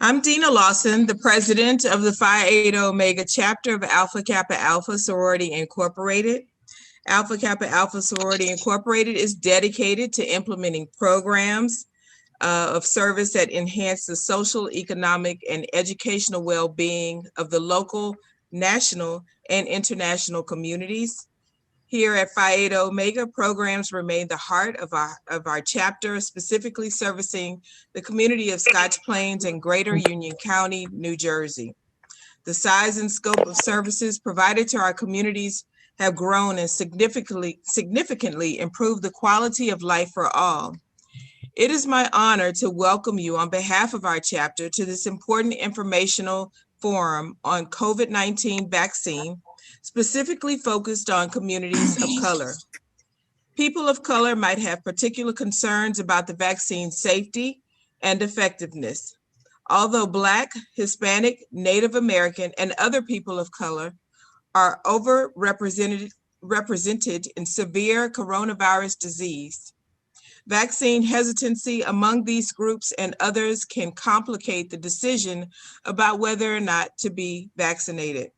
I'm Dina Lawson, the president of the Phi Eta Omega chapter of Alpha Kappa Alpha Sorority Incorporated. Alpha Kappa Alpha Sorority Incorporated is dedicated to implementing programs of service that enhance the social, economic, and educational well-being of the local, national, and international communities. Here at Phi Eta Omega, programs remain the heart of our chapter, specifically servicing the community of Scotch Plains and Greater Union County, New Jersey. The size and scope of services provided to our communities have grown and significantly improved the quality of life for all. It is my honor to welcome you on behalf of our chapter to this important informational forum on COVID-19 vaccine, specifically focused on communities of color. People of color might have particular concerns about the vaccine's safety and effectiveness. Although Black, Hispanic, Native American, and other people of color are overrepresented in severe coronavirus disease, vaccine hesitancy among these groups and others can complicate the decision about whether or not to be vaccinated.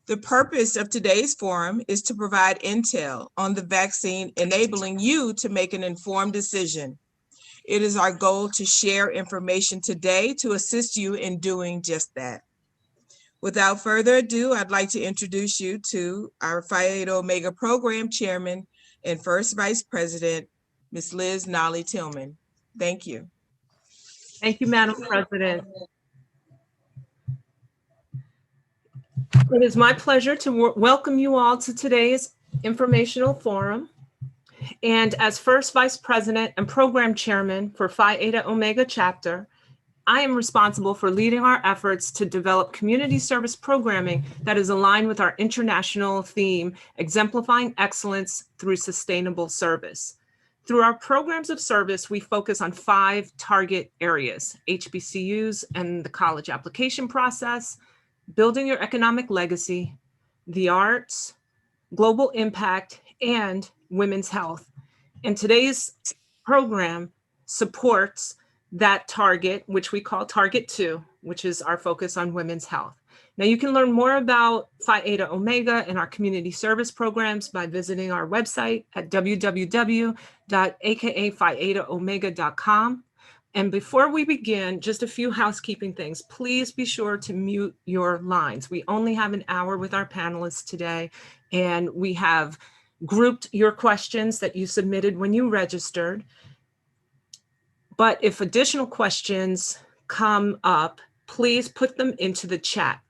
The purpose of today's forum is to provide intel on the vaccine, enabling you to make an informed decision. It is our goal to share information today to assist you in doing just that. Without further ado, I'd like to introduce you to our Phi Eta Omega Program Chairman and First Vice President, Ms. Liz Nolly Tillman. Thank you. Thank you, Madam President. It is my pleasure to welcome you all to today's informational forum. And as First Vice President and Program Chairman for Phi Eta Omega Chapter, I am responsible for leading our efforts to develop community service programming that is aligned with our international theme, exemplifying excellence through sustainable service. Through our programs of service, we focus on 5 target areas: HBCUs and the college application process, building your economic legacy, the arts, global impact, and women's health. And today's program supports that target, which we call Target 2, which is our focus on women's health. Now, you can learn more about Phi Eta Omega and our community service programs by visiting our website at www.akaphietaomega.com. And before we begin, just a few housekeeping things. Please be sure to mute your lines. We only have an hour with our panelists today, and we have grouped your questions that you submitted when you registered. But if additional questions come up, please put them into the chat.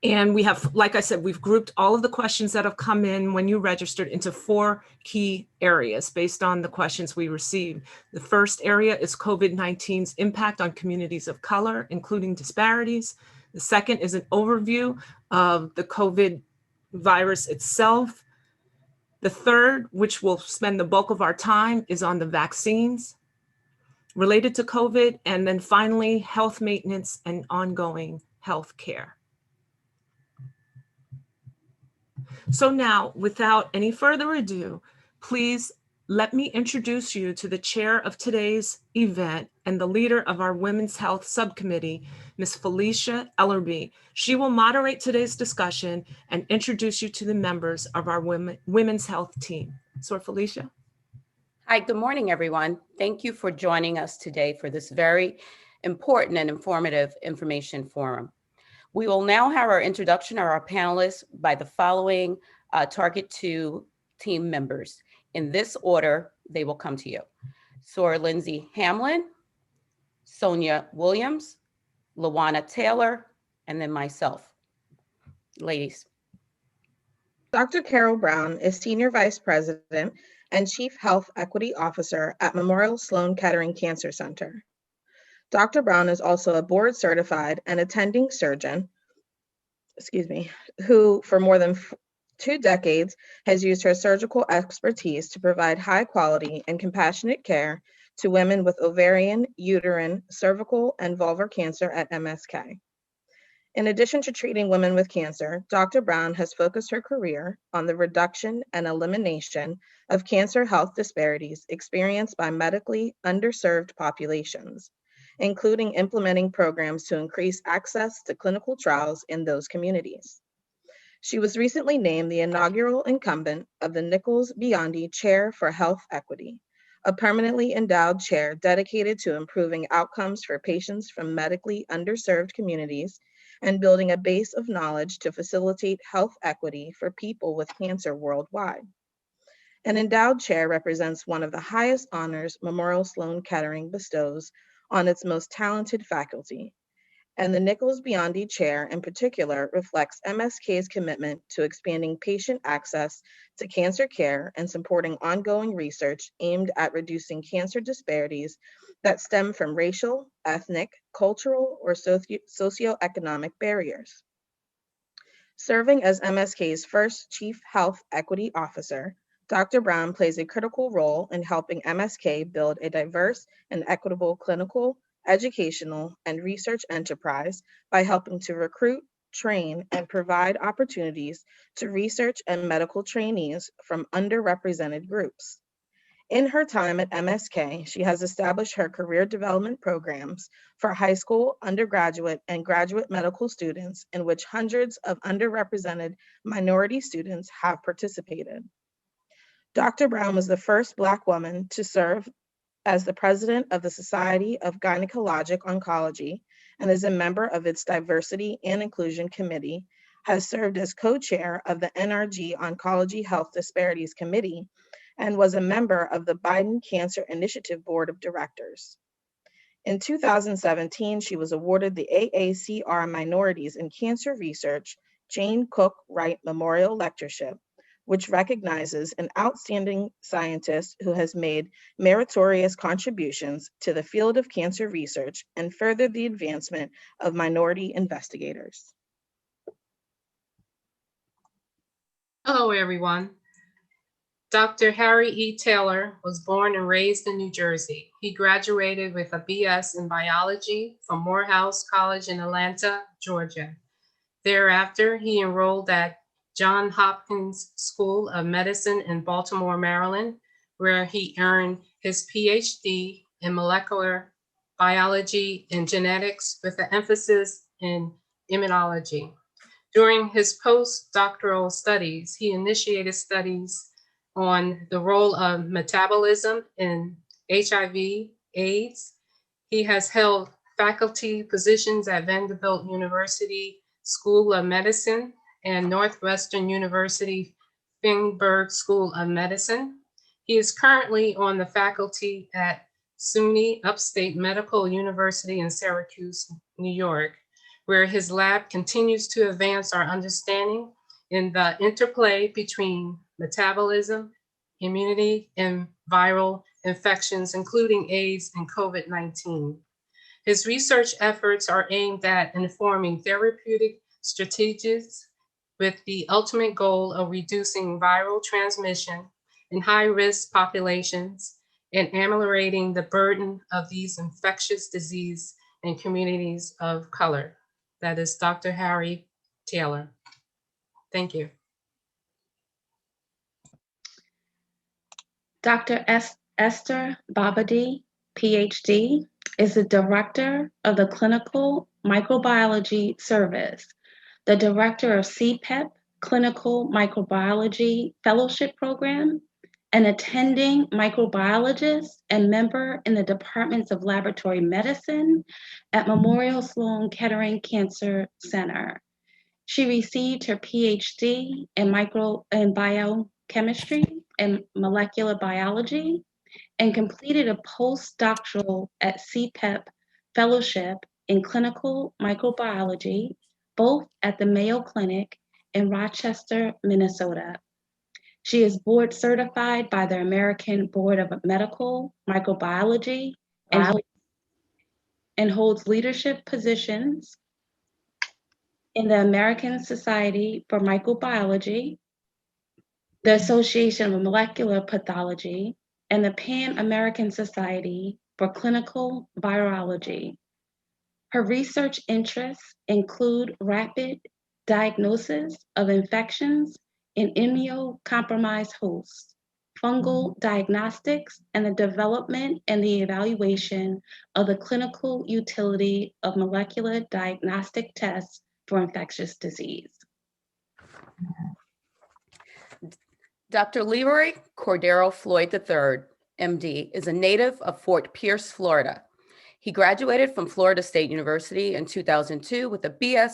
And we have, like I said, we've grouped all of the questions that have come in when you registered into 4 key areas based on the questions we received. The first area is COVID-19's impact on communities of color, including disparities. The second is an overview of the COVID virus itself. The third, which will spend the bulk of our time, is on the vaccines related to COVID. And then finally, health maintenance and ongoing health care. So now, without any further ado, please let me introduce you to the chair of today's event and the leader of our Women's Health Subcommittee, Ms. Felicia Ellerby. She will moderate today's discussion and introduce you to the members of our Women's Health team. So, Felicia. Hi, good morning, everyone. Thank you for joining us today for this very important and informative information forum. We will now have our introduction of our panelists by the following Target 2 team members. In this order, they will come to you. Sora Lindsay Hamlin, Sonia Williams, Lawana Taylor, and then myself. Ladies. Dr. Carol Brown is Senior Vice President and Chief Health Equity Officer at Memorial Sloan Kettering Cancer Center. Dr. Brown is also a board certified and attending surgeon, who for more than 2 decades has used her surgical expertise to provide high quality and compassionate care to women with ovarian, uterine, cervical, and vulvar cancer at MSK. In addition to treating women with cancer, Dr. Brown has focused her career on the reduction and elimination of cancer health disparities experienced by medically underserved populations, including implementing programs to increase access to clinical trials in those communities. She was recently named the inaugural incumbent of the Nichols Biondi Chair for Health Equity, a permanently endowed chair dedicated to improving outcomes for patients from medically underserved communities and building a base of knowledge to facilitate health equity for people with cancer worldwide. An endowed chair represents one of the highest honors Memorial Sloan Kettering bestows on its most talented faculty, and the Nichols Biondi Chair in particular reflects MSK's commitment to expanding patient access to cancer care and supporting ongoing research aimed at reducing cancer disparities that stem from racial, ethnic, cultural, or socioeconomic barriers. Serving as MSK's first Chief Health Equity Officer, Dr. Brown plays a critical role in helping MSK build a diverse and equitable clinical, educational, and research enterprise by helping to recruit, train, and provide opportunities to research and medical trainees from underrepresented groups. In her time at MSK, she has established her career development programs for high school, undergraduate, and graduate medical students in which hundreds of underrepresented minority students have participated. Dr. Brown was the first Black woman to serve as the president of the Society of Gynecologic Oncology and is a member of its Diversity and Inclusion Committee, has served as co-chair of the NRG Oncology Health Disparities Committee, and was a member of the Biden Cancer Initiative Board of Directors. In 2017, she was awarded the AACR Minorities in Cancer Research Jane Cook Wright Memorial Lectureship, which recognizes an outstanding scientist who has made meritorious contributions to the field of cancer research and furthered the advancement of minority investigators. Hello, everyone. Dr. Harry E. Taylor was born and raised in New Jersey. He graduated with a BS in biology from Morehouse College in Atlanta, Georgia. Thereafter, he enrolled at Johns Hopkins School of Medicine in Baltimore, Maryland, where he earned his PhD in molecular biology and genetics with an emphasis in immunology. During his postdoctoral studies, he initiated studies on the role of metabolism in HIV/AIDS. He has held faculty positions at Vanderbilt University School of Medicine and Northwestern University Feinberg School of Medicine. He is currently on the faculty at SUNY Upstate Medical University in Syracuse, New York, where his lab continues to advance our understanding in the interplay between metabolism, immunity, and viral infections, including AIDS and COVID-19. His research efforts are aimed at informing therapeutic strategies with the ultimate goal of reducing viral transmission in high-risk populations and ameliorating the burden of these infectious diseases in communities of color. That is Dr. Harry Taylor. Thank you. Dr. Esther Babadi, PhD, is the Director of the Clinical Microbiology Service, the Director of CPEP Clinical Microbiology Fellowship Program, an attending microbiologist and member in the Departments of Laboratory Medicine at Memorial Sloan Kettering Cancer Center. She received her PhD in biochemistry and molecular biology and completed a postdoctoral at CPEP Fellowship in Clinical Microbiology, both at the Mayo Clinic in Rochester, Minnesota. She is board certified by the American Board of Medical Microbiology and holds leadership positions in the American Society for Microbiology, the Association of Molecular Pathology, and the Pan-American Society for Clinical Virology. Her research interests include rapid diagnosis of infections in immunocompromised hosts, fungal diagnostics, and the development and the evaluation of the clinical utility of molecular diagnostic tests for infectious disease. Dr. Leroy Cordero Floyd III, MD, is a native of Fort Pierce, Florida. He graduated from Florida State University in 2002 with a BS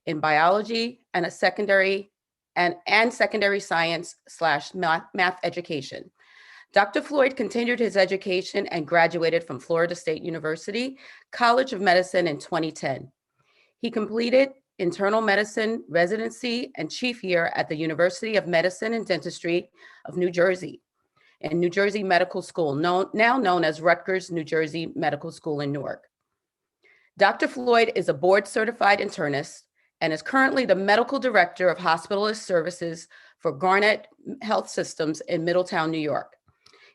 in biology and a secondary science / math education. Dr. Floyd continued his education and graduated from Florida State University College of Medicine in 2010. He completed internal medicine residency and chief year at the University of Medicine and Dentistry of New Jersey and New Jersey Medical School, now known as Rutgers New Jersey Medical School in Newark. Dr. Floyd is a board certified internist and is currently the medical director of hospitalist services for Garnet Health Systems in Middletown, New York.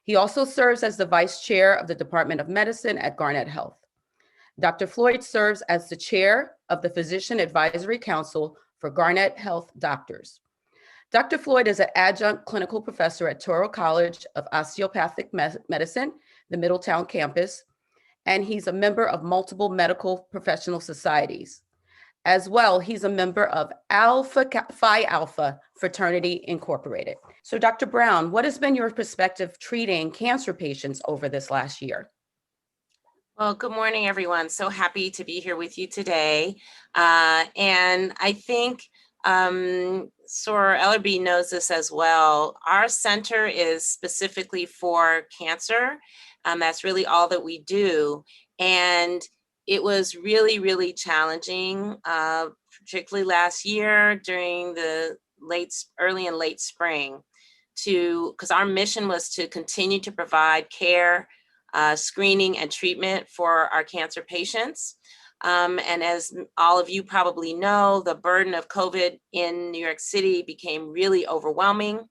He also serves as the vice chair of the Department of Medicine at Garnet Health. Dr. Floyd serves as the chair of the Physician Advisory Council for Garnet Health Doctors. Dr. Floyd is an adjunct clinical professor at Touro College of Osteopathic Medicine, the Middletown campus, and he's a member of multiple medical professional societies. As well, he's a member of Phi Alpha Fraternity Incorporated. So Dr. Brown, what has been your perspective treating cancer patients over this last year? Well, good morning, everyone. So happy to be here with you today. And I think Sor Ellerby knows this as well. Our center is specifically for cancer. That's really all that we do. And it was really, really challenging, particularly last year during the early and late spring, because our mission was to continue to provide care, screening and treatment for our cancer patients. And as all of you probably know, the burden of COVID in New York City became really overwhelming.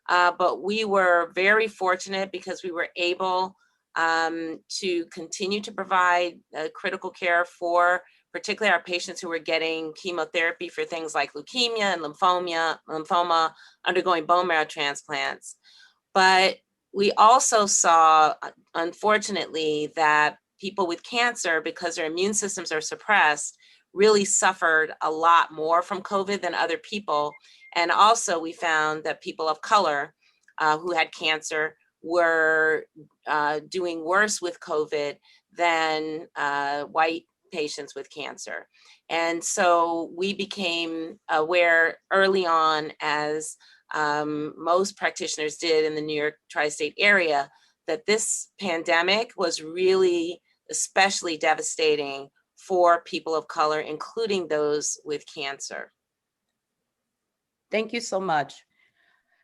But we were very fortunate because we were able to continue to provide critical care for particularly our patients who were getting chemotherapy for things like leukemia and lymphoma, undergoing bone marrow transplants. But we also saw, unfortunately, that people with cancer, because their immune systems are suppressed, really suffered a lot more from COVID than other people. And also we found that people of color who had cancer were doing worse with COVID than white patients with cancer. And so we became aware early on, as most practitioners did in the New York tri-state area, that this pandemic was really especially devastating for people of color, including those with cancer. Thank you so much.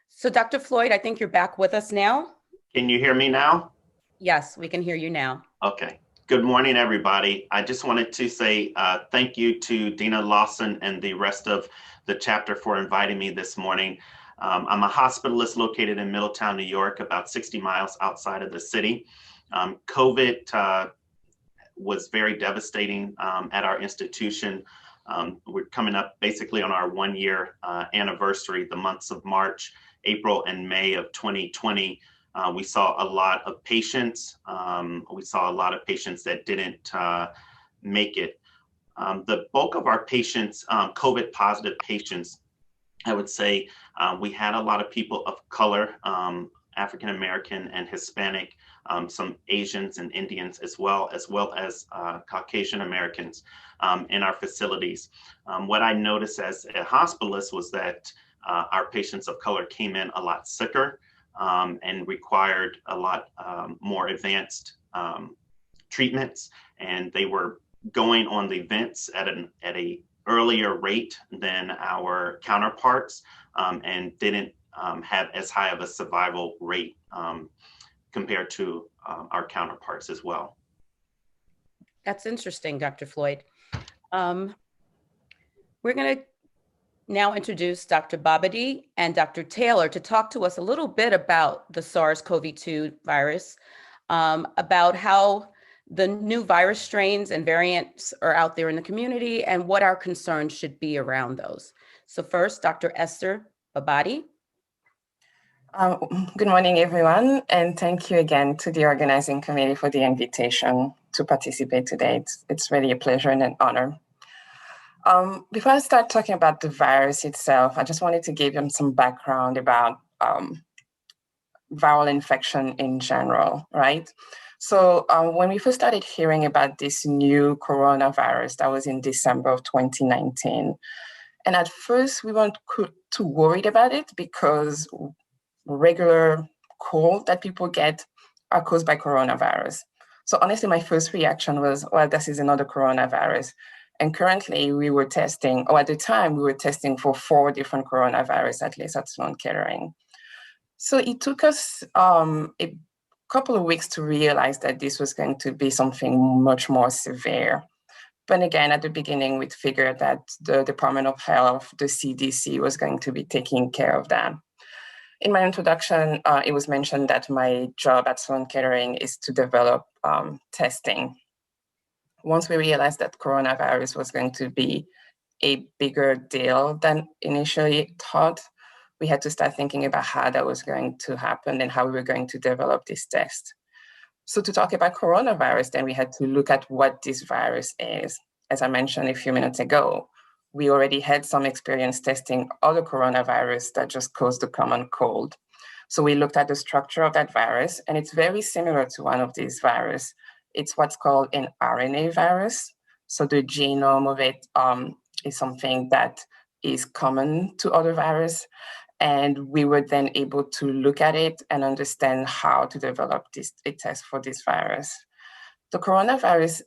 So Dr. Floyd, I think you're back with us now. Can you hear me now? Yes, we can hear you now. Okay. Good morning, everybody. I just wanted to say thank you to Dina Lawson and the rest of the chapter for inviting me this morning. I'm a hospitalist located in Middletown, New York, about 60 miles outside of the city. COVID was very devastating at our institution. We're coming up basically on our 1-year anniversary, the months of March, April, and May of 2020. We saw a lot of patients. We saw a lot of patients that didn't make it. The bulk of our patients, COVID positive patients, I would say we had a lot of people of color, African American and Hispanic, some Asians and Indians as well as Caucasian Americans in our facilities. What I noticed as a hospitalist was that our patients of color came in a lot sicker and required a lot more advanced treatments, and they were going on the vents at a earlier rate than our counterparts, and didn't have as high of a survival rate compared to our counterparts as well. That's interesting, Dr. Floyd. We're going to now introduce Dr. Babadi and Dr. Taylor to talk to us a little bit about the SARS-CoV-2 virus, about how the new virus strains and variants are out there in the community and what our concerns should be around those. So first, Dr. Esther Babadi. Good morning, everyone, and thank you again to the organizing committee for the invitation to participate today. It's really a pleasure and an honor. Before I start talking about the virus itself, I just wanted to give you some background about viral infection in general, right? So when we first started hearing about this new coronavirus, that was in December of 2019. And at first we weren't too worried about it because regular cold that people get are caused by coronavirus. So honestly, my first reaction was, well, this is another coronavirus. And currently we were testing, or at the time we were testing for 4 different coronavirus, at least at Sloan Kettering. So it took us a couple of weeks to realize that this was going to be something much more severe. But again, at the beginning, we figured that the Department of Health, the CDC, was going to be taking care of that. In my introduction, it was mentioned that my job at Sloan Kettering is to develop testing. Once we realized that coronavirus was going to be a bigger deal than initially thought, we had to start thinking about how that was going to happen and how we were going to develop this test. So to talk about coronavirus, then we had to look at what this virus is. As I mentioned a few minutes ago, we already had some experience testing other coronavirus that just caused the common cold. So we looked at the structure of that virus, and it's very similar to one of these viruses. It's what's called an RNA virus. So the genome of it is something that is common to other viruses. And we were then able to look at it and understand how to develop a test for this virus. The coronavirus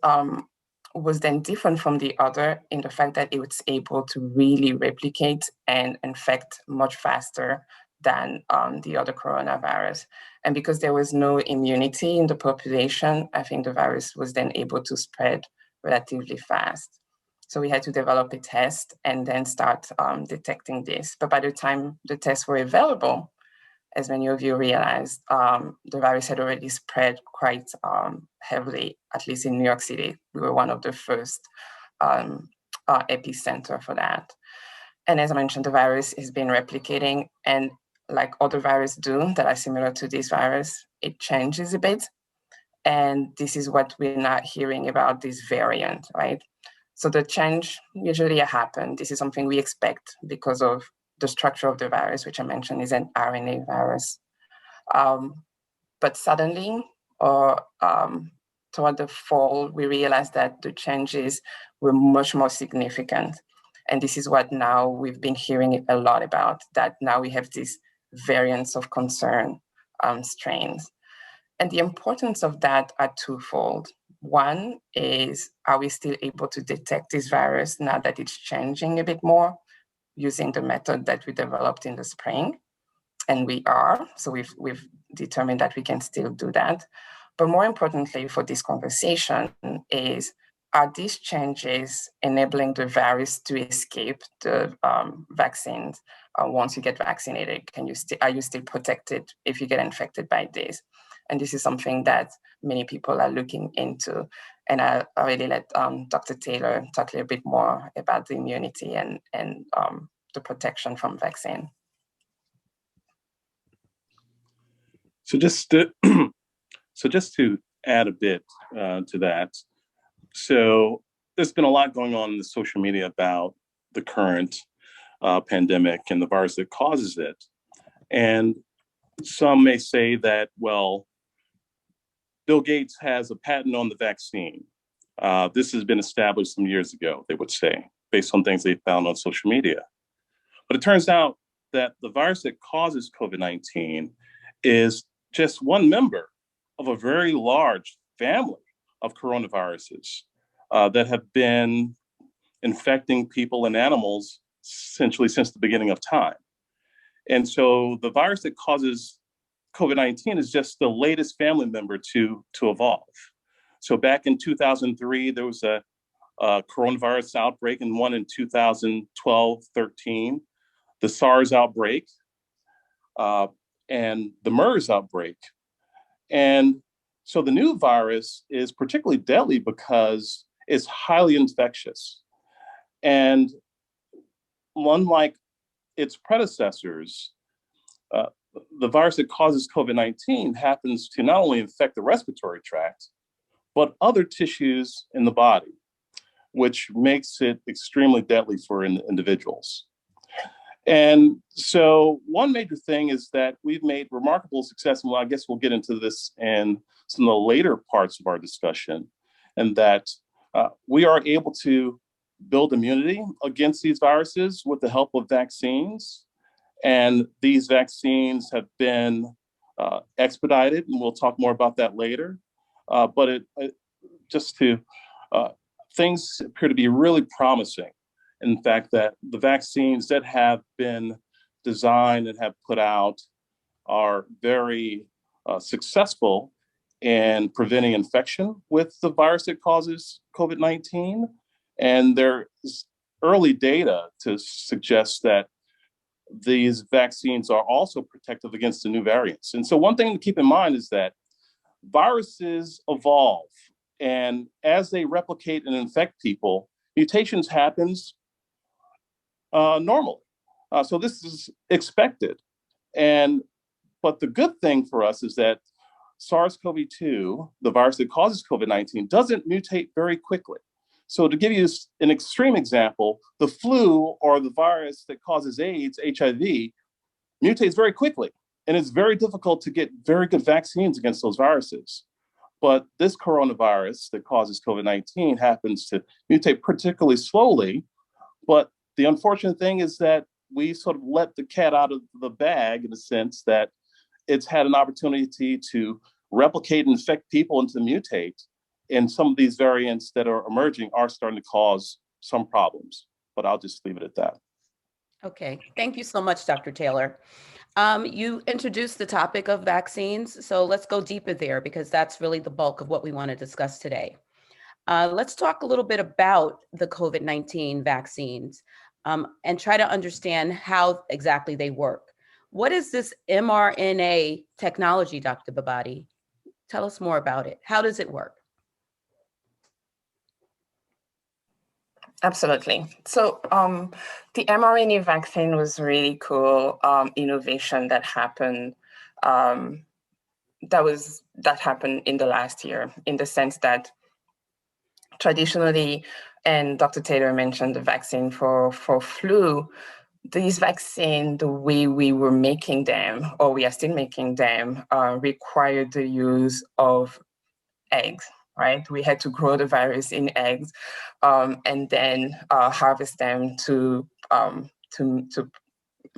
was then different from the other in the fact that it was able to really replicate and infect much faster than the other coronavirus. And because there was no immunity in the population, I think the virus was then able to spread relatively fast. So we had to develop a test and then start detecting this. But by the time the tests were available, as many of you realized, the virus had already spread quite heavily, at least in New York City. We were one of the first epicenter for that. And as I mentioned, the virus has been replicating, and like other viruses do that are similar to this virus, it changes a bit. And this is what we're not hearing about this variant, right? So the change usually happens. This is something we expect because of the structure of the virus, which I mentioned is an RNA virus. But suddenly, or toward the fall, we realized that the changes were much more significant. And this is what now we've been hearing a lot about, that now we have these variants of concern strains. And the importance of that are twofold. One is, are we still able to detect this virus now that it's changing a bit more using the method that we developed in the spring? And we are, so we've determined that we can still do that. But more importantly for this conversation is, are these changes enabling the virus to escape the vaccines once you get vaccinated? Are you still protected if you get infected by this? And this is something that many people are looking into. And I already let Dr. Taylor talk a little bit more about the immunity and the protection from vaccine. So just to, add a bit to that. So there's been a lot going on in the social media about the current pandemic and the virus that causes it. And some may say that, well, Bill Gates has a patent on the vaccine. This has been established some years ago, they would say, based on things they found on social media. But it turns out that the virus that causes COVID-19 is just one member of a very large family of coronaviruses that have been infecting people and animals essentially since the beginning of time. And so the virus that causes COVID-19 is just the latest family member to evolve. So back in 2003, there was a coronavirus outbreak, and one in 2012, 13, the SARS outbreak, and the MERS outbreak. And so the new virus is particularly deadly because it's highly infectious. And unlike its predecessors, the virus that causes COVID-19 happens to not only infect the respiratory tract, but other tissues in the body, which makes it extremely deadly for individuals. And so one major thing is that we've made remarkable success, and I guess we'll get into this in some of the later parts of our discussion, and that we are able to build immunity against these viruses with the help of vaccines. And these vaccines have been expedited, and we'll talk more about that later. But things appear to be really promising. In fact, that the vaccines that have been designed and have put out are very successful in preventing infection with the virus that causes COVID-19. And there's early data to suggest that these vaccines are also protective against the new variants. And so one thing to keep in mind is that viruses evolve, and as they replicate and infect people, mutations happens normally. So this is expected. But the good thing for us is that SARS-CoV-2, the virus that causes COVID-19, doesn't mutate very quickly. So to give you an extreme example, the flu or the virus that causes AIDS, HIV, mutates very quickly. And it's very difficult to get very good vaccines against those viruses. But this coronavirus that causes COVID-19 happens to mutate particularly slowly. But the unfortunate thing is that we sort of let the cat out of the bag in the sense that it's had an opportunity to replicate and infect people and to mutate. And some of these variants that are emerging are starting to cause some problems, but I'll just leave it at that. Okay, thank you so much, Dr. Taylor. You introduced the topic of vaccines, so let's go deeper there because that's really the bulk of what we want to discuss today. Let's talk a little bit about the COVID-19 vaccines and try to understand how exactly they work. What is this mRNA technology, Dr. Babadi? Tell us more about it. How does it work? Absolutely. So the mRNA vaccine was really cool innovation that happened. That happened in the last year, in the sense that traditionally, and Dr. Taylor mentioned the vaccine for flu, these vaccines, the way we were making them, or we are still making them, required the use of eggs. Right, we had to grow the virus in eggs, and then harvest them to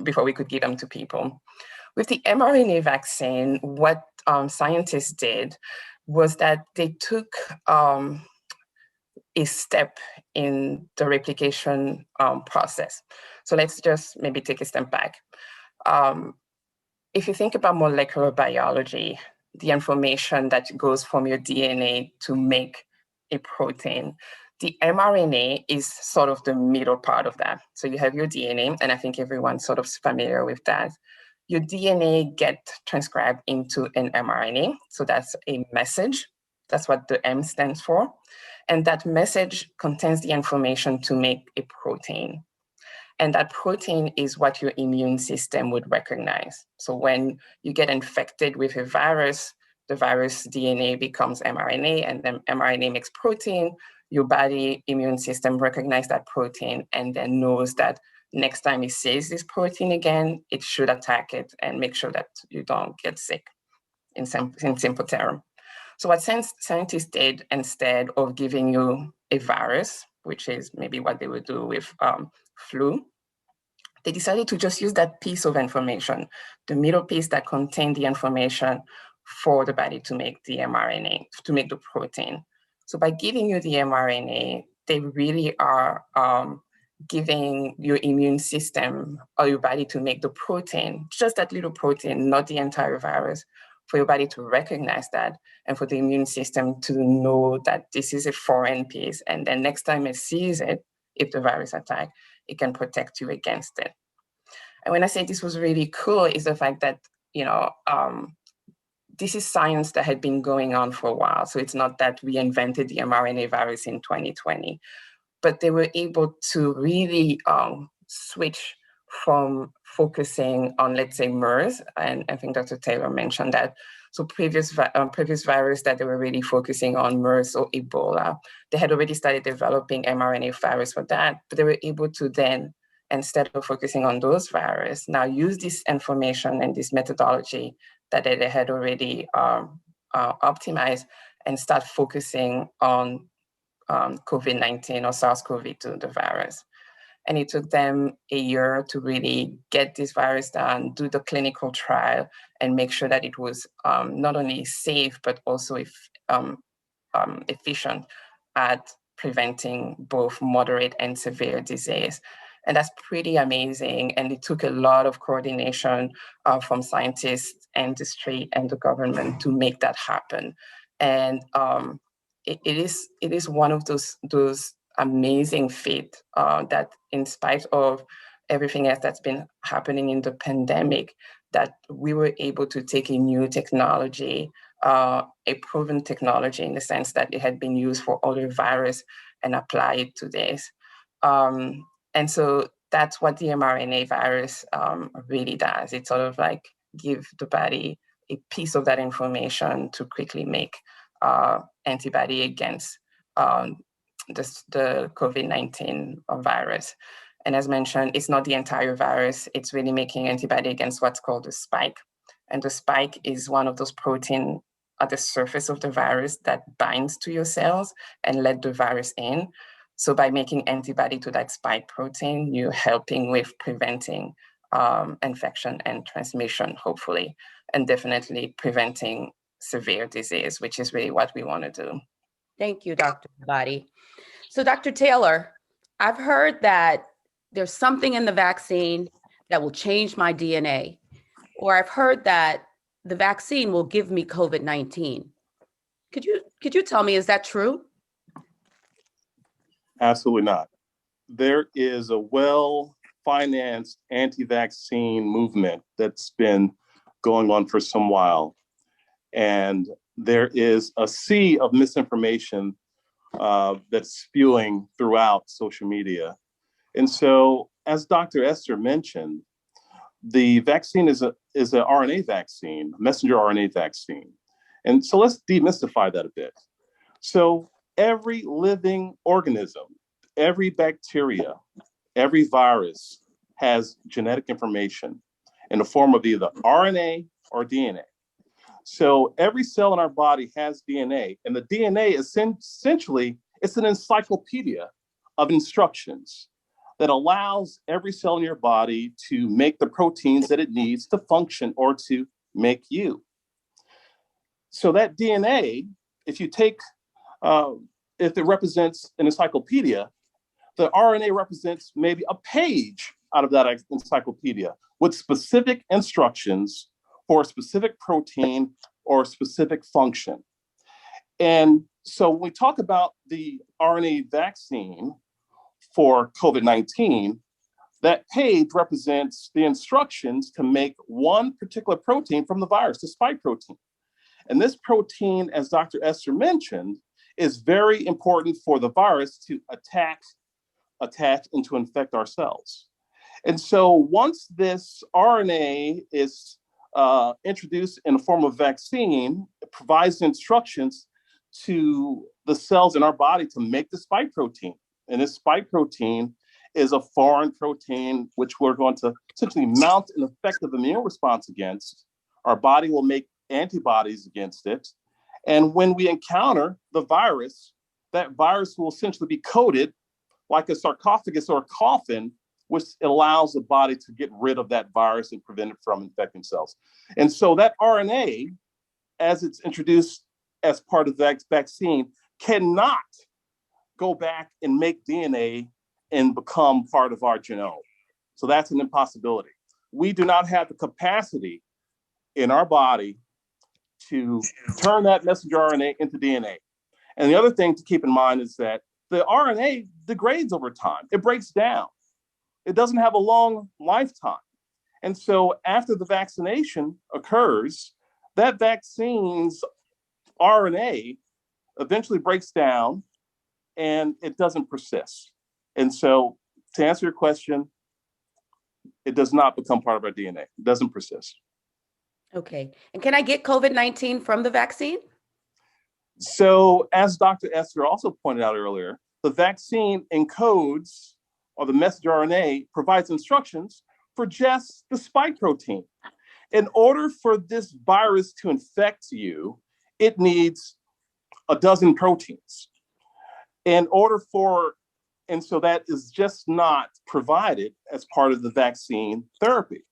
before we could give them to people. With the mRNA vaccine, what scientists did was that they took a step in the replication process. So let's just maybe take a step back. If you think about molecular biology, the information that goes from your DNA to make a protein, the mRNA is sort of the middle part of that. So you have your DNA, and I think everyone's sort of familiar with that. Your DNA gets transcribed into an mRNA. So that's a message. That's what the M stands for. And that message contains the information to make a protein. And that protein is what your immune system would recognize. So when you get infected with a virus, the virus DNA becomes mRNA, and then mRNA makes protein. Your body immune system recognizes that protein and then knows that next time it sees this protein again, it should attack it and make sure that you don't get sick, in simple terms. So what scientists did, instead of giving you a virus, which is maybe what they would do with flu, they decided to just use that piece of information, the middle piece that contained the information for the body to make the mRNA, to make the protein. So by giving you the mRNA, they really are giving your immune system or your body to make the protein, just that little protein, not the entire virus, for your body to recognize that and for the immune system to know that this is a foreign piece. And then next time it sees it, if the virus attack, it can protect you against it. And when I say this was really cool, is the fact that, this is science that had been going on for a while. So it's not that we invented the mRNA virus in 2020, but they were able to really switch from focusing on, let's say, MERS, and I think Dr. Taylor mentioned that. So previous virus that they were really focusing on, MERS or Ebola, they had already started developing mRNA virus for that, but they were able to then, instead of focusing on those viruses, now use this information and this methodology that they had already optimized and start focusing on COVID-19 or SARS-CoV-2, the virus. And it took them a year to really get this virus done, do the clinical trial, and make sure that it was not only safe, but also efficient at preventing both moderate and severe disease. And that's pretty amazing. And it took a lot of coordination from scientists, industry, and the government to make that happen. And it is one of those amazing feat that, in spite of everything else that's been happening in the pandemic, that we were able to take a new technology, a proven technology in the sense that it had been used for other viruses, and apply it to this. And so that's what the mRNA virus really does. It sort of like give the body a piece of that information to quickly make antibody against the COVID-19 virus. And as mentioned, it's not the entire virus. It's really making antibody against what's called the spike. And the spike is one of those proteins at the surface of the virus that binds to your cells and let the virus in. So by making antibody to that spike protein, you're helping with preventing infection and transmission, hopefully, and definitely preventing severe disease, which is really what we want to do. Thank you, Dr. Abadi. So Dr. Taylor, I've heard that there's something in the vaccine that will change my DNA, or I've heard that the vaccine will give me COVID-19. Could you tell me, is that true? Absolutely not. There is a well-financed anti-vaccine movement that's been going on for some while. And there is a sea of misinformation that's spewing throughout social media. And so, as Dr. Esther mentioned, the vaccine is an RNA vaccine, a messenger RNA vaccine. And so let's demystify that a bit. So every living organism, every bacteria, every virus has genetic information in the form of either RNA or DNA. So every cell in our body has DNA, and the DNA is essentially, it's an encyclopedia of instructions that allows every cell in your body to make the proteins that it needs to function or to make you. So that DNA, if you take, if it represents an encyclopedia, the RNA represents maybe a page out of that encyclopedia with specific instructions for a specific protein or a specific function. And so when we talk about the RNA vaccine for COVID-19, that page represents the instructions to make one particular protein from the virus, the spike protein. And this protein, as Dr. Esther mentioned, is very important for the virus to attach and to infect our cells. And so once this RNA is introduced in the form of vaccine, it provides instructions to the cells in our body to make the spike protein. And this spike protein is a foreign protein which we're going to essentially mount an effective immune response against. Our body will make antibodies against it. And when we encounter the virus, that virus will essentially be coated like a sarcophagus or a coffin, which allows the body to get rid of that virus and prevent it from infecting cells. And so that RNA, as it's introduced as part of the vaccine, cannot go back and make DNA and become part of our genome. So that's an impossibility. We do not have the capacity in our body to turn that messenger RNA into DNA. And the other thing to keep in mind is that the RNA degrades over time. It breaks down. It doesn't have a long lifetime. And so after the vaccination occurs, that vaccine's RNA eventually breaks down and it doesn't persist. And so to answer your question, It does not become part of our DNA. It doesn't persist. Okay. And can I get COVID-19 from the vaccine? So as Dr. Esther also pointed out earlier, the vaccine encodes, or the messenger RNA provides instructions for just the spike protein. In order for this virus to infect you, it needs a dozen proteins. And so that is just not provided as part of the vaccine therapy.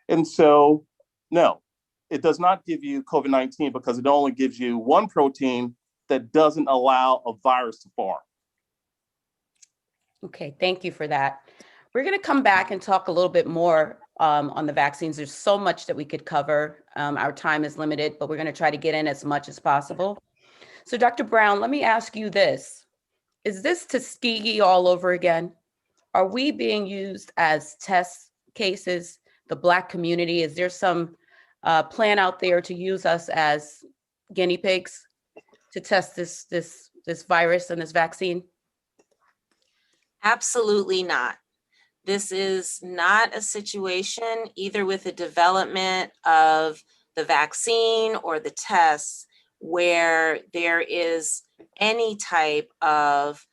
And so, no, it does not give you COVID-19 because it only gives you one protein that doesn't allow a virus to form. Okay, thank you for that. We're going to come back and talk a little bit more on the vaccines. There's so much that we could cover. Our time is limited, but we're going to try to get in as much as possible. So Dr. Brown, let me ask you this. Is this Tuskegee all over again? Are we being used as test cases, the Black community? Is there some plan out there to use us as guinea pigs to test this virus and this vaccine? Absolutely not. This is not a situation either with the development of the vaccine or the tests where there is any type of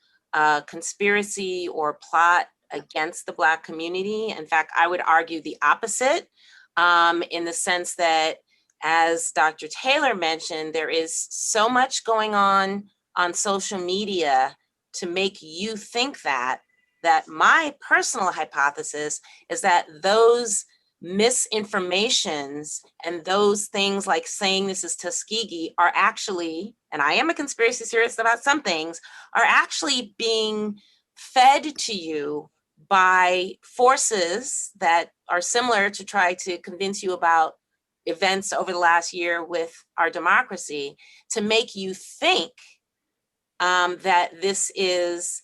conspiracy or plot against the Black community. In fact, I would argue the opposite, in the sense that, as Dr. Taylor mentioned, there is so much going on social media to make you think that my personal hypothesis is that those misinformations and those things like saying this is Tuskegee are actually, and I am a conspiracy theorist about some things, are actually being fed to you by forces that are similar to try to convince you about events over the last year with our democracy, to make you think that this is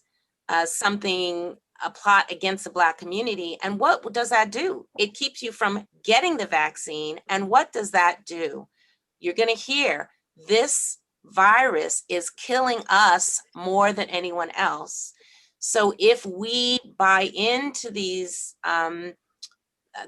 something, a plot against the Black community. And what does that do? It keeps you from getting the vaccine. And what does that do? You're going to hear this virus is killing us more than anyone else. So if we buy into these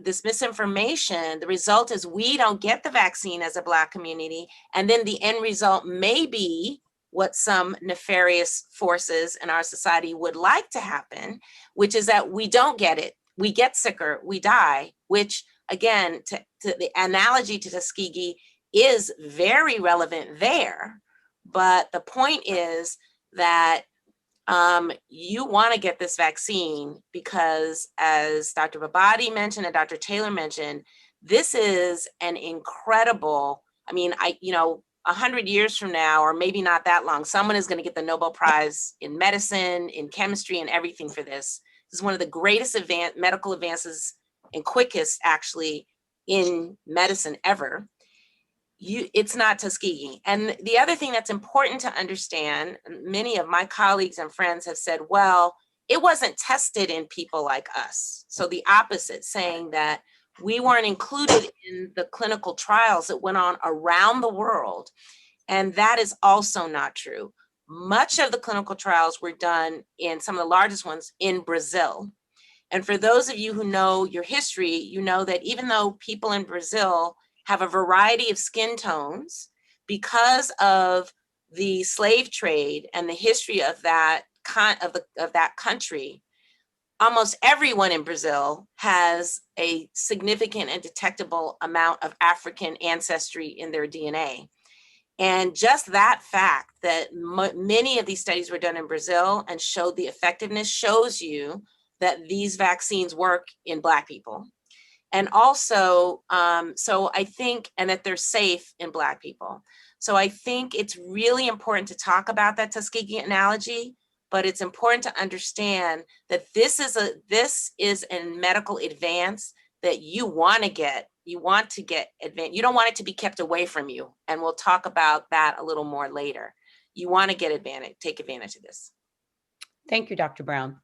this misinformation, the result is we don't get the vaccine as a Black community. And then the end result may be what some nefarious forces in our society would like to happen, which is that we don't get it. We get sicker, we die, which again, to the analogy to Tuskegee is very relevant there. But the point is that you want to get this vaccine because, as Dr. Babadi mentioned and Dr. Taylor mentioned, this is an incredible, 100 years from now, or maybe not that long, someone is going to get the Nobel Prize in medicine, in chemistry, and everything for this. This is one of the greatest medical advances and quickest, actually, in medicine ever. It's not Tuskegee. And the other thing that's important to understand, many of my colleagues and friends have said, well, it wasn't tested in people like us. So the opposite, saying that we weren't included in the clinical trials that went on around the world. And that is also not true. Much of the clinical trials were done in some of the largest ones in Brazil. And for those of you who know your history, you know that even though people in Brazil have a variety of skin tones, because of the slave trade and the history of that country, almost everyone in Brazil has a significant and detectable amount of African ancestry in their DNA. And just that fact that many of these studies were done in Brazil and showed the effectiveness shows you that these vaccines work in Black people. And also, so I think, and that they're safe in Black people. So I think it's really important to talk about that Tuskegee analogy, but it's important to understand that this is a medical advance that you want to get. You want to get advanced. You don't want it to be kept away from you. And we'll talk about that a little more later. You want to take advantage of this. Thank you, Dr. Brown.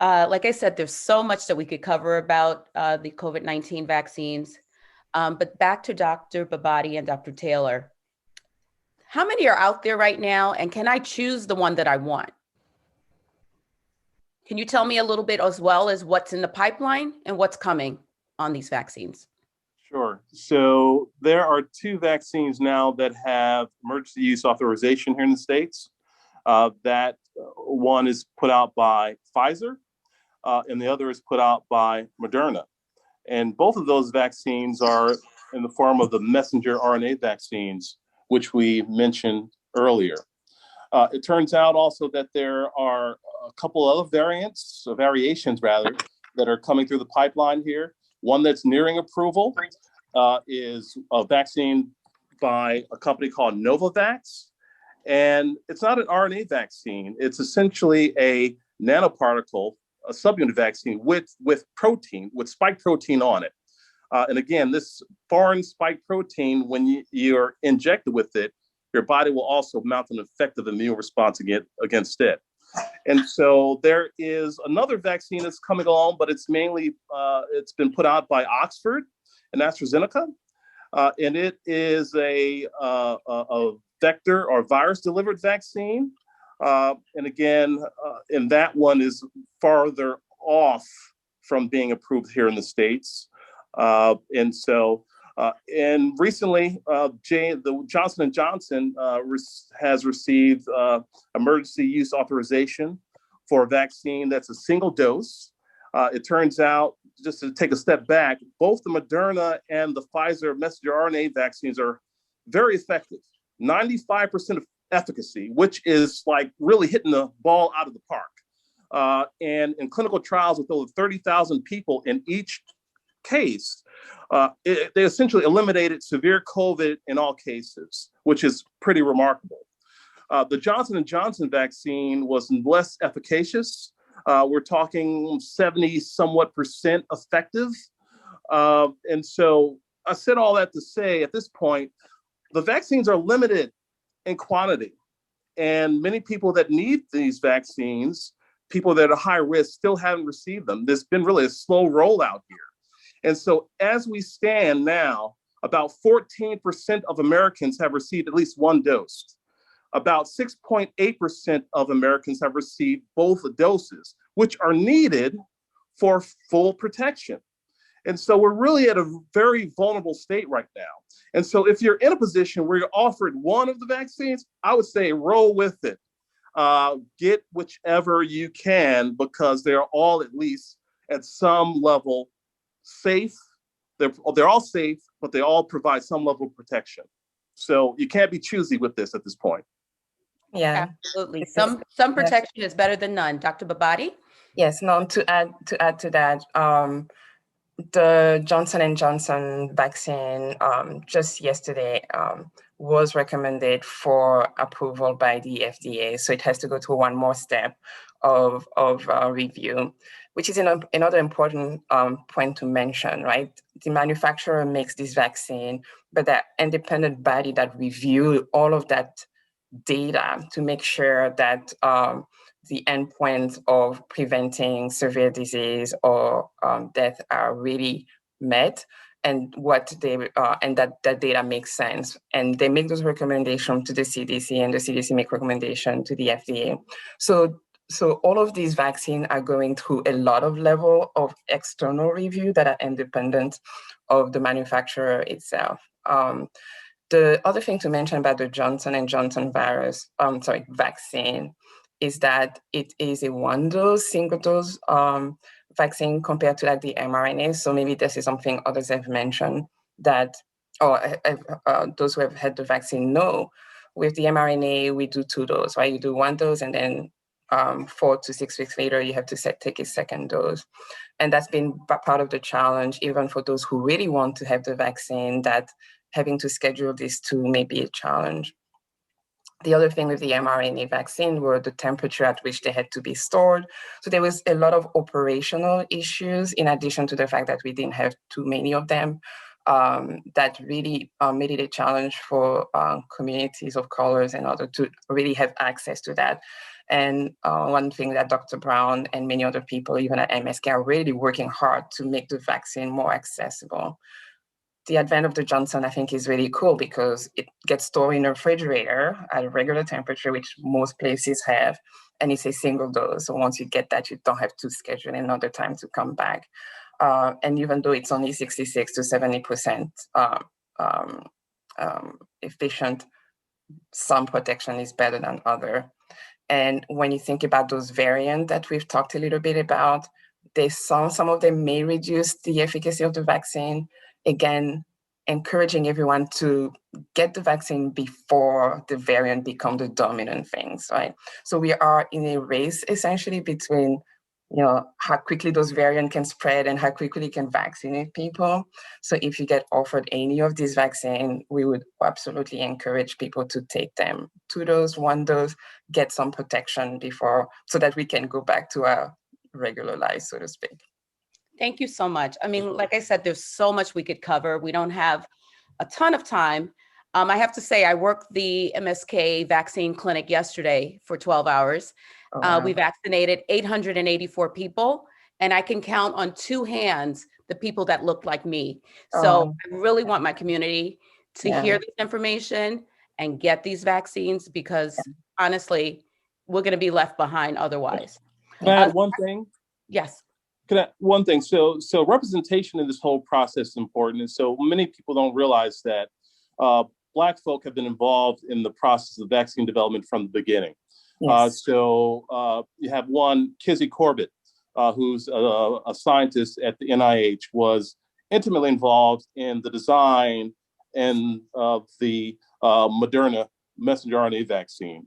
Like I said, there's so much that we could cover about the COVID-19 vaccines, but back to Dr. Babadi and Dr. Taylor. How many are out there right now, and can I choose the one that I want? Can you tell me a little bit as well as what's in the pipeline and what's coming on these vaccines? Sure. So there are 2 vaccines now that have emergency use authorization here in the States. That one is put out by Pfizer, and the other is put out by Moderna. And both of those vaccines are in the form of the messenger RNA vaccines, which we mentioned earlier. It turns out also that there are a couple other variations rather, that are coming through the pipeline here. One that's nearing approval is a vaccine by a company called Novavax. And it's not an RNA vaccine. It's essentially a nanoparticle, a subunit vaccine with protein, with spike protein on it. And again, this foreign spike protein, when you're injected with it, your body will also mount an effective immune response against it. And so there is another vaccine that's coming along, but it's mainly, it's been put out by Oxford and AstraZeneca. And it is a vector or virus delivered vaccine. And again, and that one is farther off from being approved here in the States. And recently, the Johnson & Johnson has received emergency use authorization for a vaccine that's a single dose. It turns out, just to take a step back, both the Moderna and the Pfizer messenger RNA vaccines are very effective. 95% of efficacy, which is like really hitting the ball out of the park. And in clinical trials with over 30,000 people in each case, they essentially eliminated severe COVID in all cases, which is pretty remarkable. The Johnson & Johnson vaccine was less efficacious. We're talking 70 somewhat % effective. And so I said all that to say, at this point, the vaccines are limited in quantity. And many people that need these vaccines, people that are high risk, still haven't received them. There's been really a slow rollout here. And so as we stand now, about 14% of Americans have received at least one dose. About 6.8% of Americans have received both doses, which are needed for full protection. And so we're really at a very vulnerable state right now. And so if you're in a position where you're offered one of the vaccines, I would say roll with it. Get whichever you can, because they're all at least at some level safe. They're all safe, but they all provide some level of protection. So you can't be choosy with this at this point. Yeah, absolutely. Some protection is better than none. Dr. Babadi? Yes, no, to add to that, the Johnson & Johnson vaccine just yesterday was recommended for approval by the FDA. So it has to go through one more step of review, which is another important point to mention, right? The manufacturer makes this vaccine, but that independent body that review all of that data to make sure that the endpoints of preventing severe disease or death are really met, and what they and that data makes sense. And they make those recommendations to the CDC, and the CDC make recommendation to the FDA. So all of these vaccines are going through a lot of level of external review that are independent of the manufacturer itself. The other thing to mention about the Johnson & Johnson vaccine is that it is a one-dose, single-dose vaccine compared to like the mRNA. So maybe this is something others have mentioned that, or those who have had the vaccine know. With the mRNA, we do 2 doses, right? You do 1 dose, and then 4 to 6 weeks later, you have to take a second dose. And that's been part of the challenge, even for those who really want to have the vaccine, that having to schedule these 2 may be a challenge. The other thing with the mRNA vaccine were the temperature at which they had to be stored. So there was a lot of operational issues, in addition to the fact that we didn't have too many of them, that really made it a challenge for communities of colors and others to really have access to that. And one thing that Dr. Brown and many other people, even at MSK, are really working hard to make the vaccine more accessible. The advent of the Johnson, I think, is really cool because it gets stored in a refrigerator at a regular temperature, which most places have. and it's a single dose. So once you get that, you don't have to schedule another time to come back. And even though it's only 66 to 70% efficient, some protection is better than other. And when you think about those variants that we've talked a little bit about, some of them may reduce the efficacy of the vaccine. Again, encouraging everyone to get the vaccine before the variant become the dominant things, right? So we are in a race essentially between, how quickly those variants can spread and how quickly you can vaccinate people. So if you get offered any of these vaccines, we would absolutely encourage people to take them. 2 dose, 1 dose, get some protection before, so that we can go back to our regular life, so to speak. Thank you so much. I mean, like I said, there's so much we could cover. We don't have a ton of time. I have to say, I worked the MSK vaccine clinic yesterday for 12 hours. Oh, wow. We vaccinated 884 people, and I can count on 2 hands the people that looked like me. So I really want my community to hear this information and get these vaccines, because honestly, we're going to be left behind otherwise. Can I add one thing? Yes. One thing. So representation in this whole process is important. And so many people don't realize that Black folk have been involved in the process of vaccine development from the beginning. Yes. So you have one, Kizzy Corbett, who's a scientist at the NIH, was intimately involved in the design and of the Moderna messenger RNA vaccine.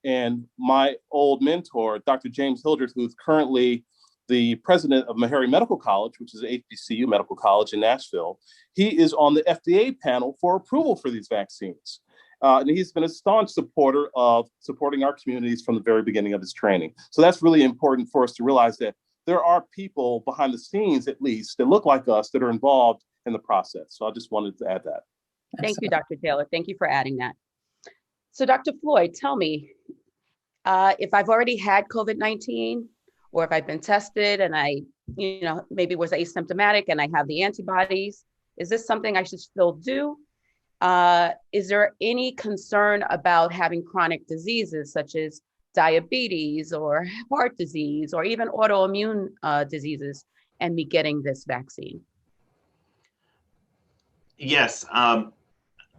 And my old mentor, Dr. James Hildreth, who's currently the president of Meharry Medical College, which is an HBCU medical college in Nashville, he is on the FDA panel for approval for these vaccines. And he's been a staunch supporter of supporting our communities from the very beginning of his training. So that's really important for us to realize that there are people behind the scenes, at least, that look like us that are involved in the process. So I just wanted to add that. Thank you, Dr. Taylor. Thank you for adding that. So Dr. Floyd, tell me, if I've already had COVID-19, or if I've been tested and I, maybe was asymptomatic and I have the antibodies, is this something I should still do? Is there any concern about having chronic diseases such as diabetes or heart disease or even autoimmune diseases and me getting this vaccine? Yes,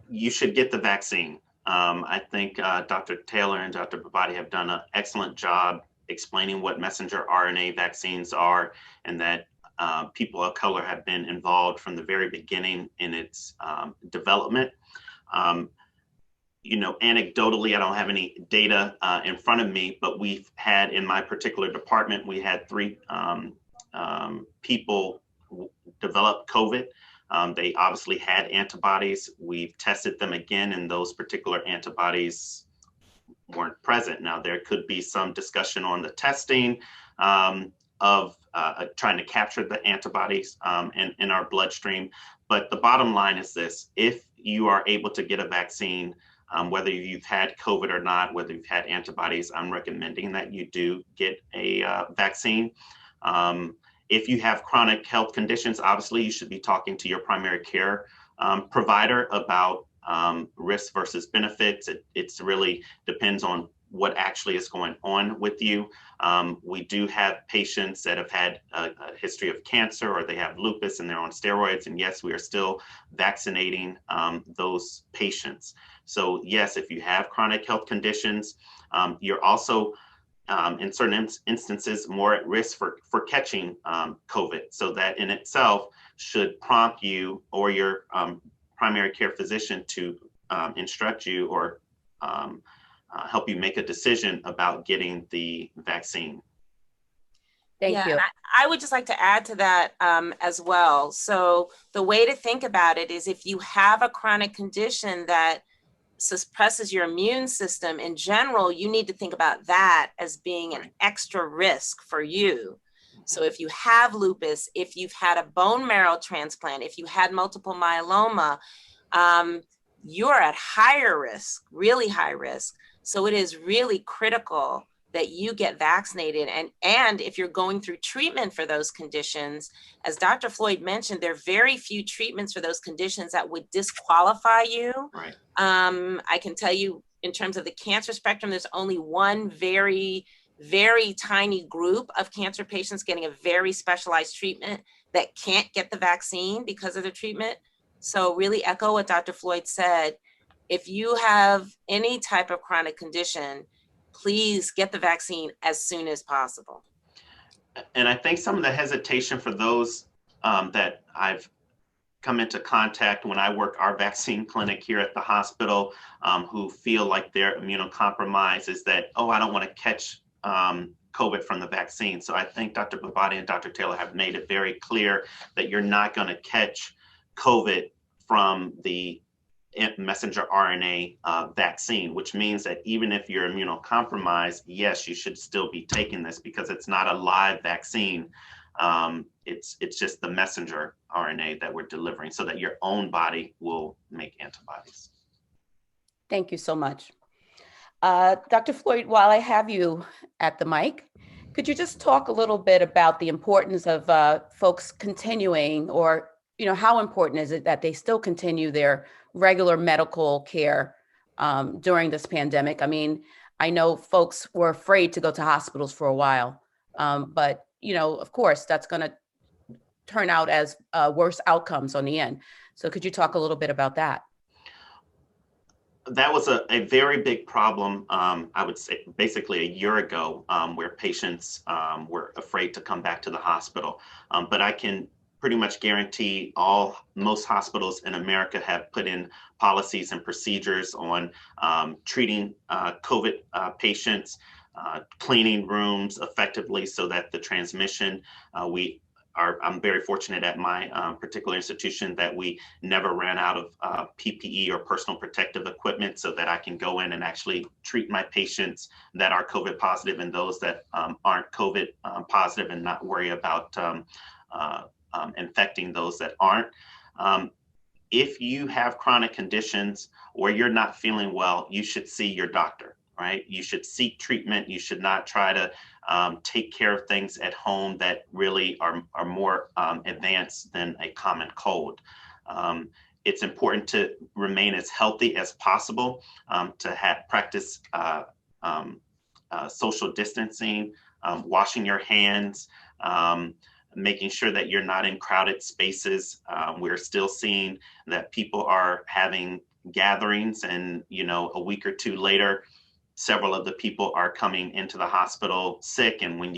you should get the vaccine. I think Dr. Taylor and Dr. Babadi have done an excellent job explaining what messenger RNA vaccines are, and that people of color have been involved from the very beginning in its development. Anecdotally, I don't have any data in front of me, but we've had, in my particular department, we had 3 people develop COVID. They obviously had antibodies. We've tested them again, and those particular antibodies weren't present. Now, there could be some discussion on the testing of trying to capture the antibodies in our bloodstream. But the bottom line is this: if you are able to get a vaccine, whether you've had COVID or not, whether you've had antibodies, I'm recommending that you do get a vaccine. If you have chronic health conditions, obviously you should be talking to your primary care provider about risks versus benefits. It's really depends on what actually is going on with you. We do have patients that have had a history of cancer, or they have lupus and they're on steroids. And yes, we are still vaccinating those patients. So yes, if you have chronic health conditions, you're also in certain instances more at risk for catching COVID. So that in itself should prompt you or your primary care physician to instruct you or help you make a decision about getting the vaccine. Thank you. I would just like to add to that as well. So the way to think about it is, if you have a chronic condition that suppresses your immune system in general, you need to think about that as being an extra risk for you. So if you have lupus, if you've had a bone marrow transplant, if you had multiple myeloma, you're at higher risk, really high risk. So it is really critical that you get vaccinated. And if you're going through treatment for those conditions, as Dr. Floyd mentioned, there are very few treatments for those conditions that would disqualify you. Right. I can tell you in terms of the cancer spectrum, there's only one very, very tiny group of cancer patients getting a very specialized treatment that can't get the vaccine because of the treatment. So really echo what Dr. Floyd said. If you have any type of chronic condition, please get the vaccine as soon as possible. And I think some of the hesitation for those that I've come into contact when I work our vaccine clinic here at the hospital, who feel like they're immunocompromised, is that, oh, I don't want to catch COVID from the vaccine. So I think Dr. Babadi and Dr. Taylor have made it very clear that you're not going to catch COVID from the messenger RNA vaccine, which means that even if you're immunocompromised, yes, you should still be taking this because it's not a live vaccine. It's just the messenger RNA that we're delivering so that your own body will make antibodies. Thank you so much. Dr. Floyd, while I have you at the mic, could you just talk a little bit about the importance of folks continuing, or how important is it that they still continue their regular medical care during this pandemic? I mean, I know folks were afraid to go to hospitals for a while, but of course, that's going to turn out as worse outcomes on the end. So could you talk a little bit about that? That was a very big problem, I would say, basically a year ago, where patients were afraid to come back to the hospital. But I can pretty much guarantee most hospitals in America have put in policies and procedures on treating COVID patients, cleaning rooms effectively so that the transmission, I'm very fortunate at my particular institution that we never ran out of PPE or personal protective equipment, so that I can go in and actually treat my patients that are COVID positive and those that aren't COVID positive, and not worry about infecting those that aren't. If you have chronic conditions or you're not feeling well, you should see your doctor, right? You should seek treatment. You should not try to take care of things at home that really are more advanced than a common cold. It's important to remain as healthy as possible, to practice social distancing, washing your hands, making sure that you're not in crowded spaces. We're still seeing that people are having gatherings, and a week or two later, several of the people are coming into the hospital sick. And when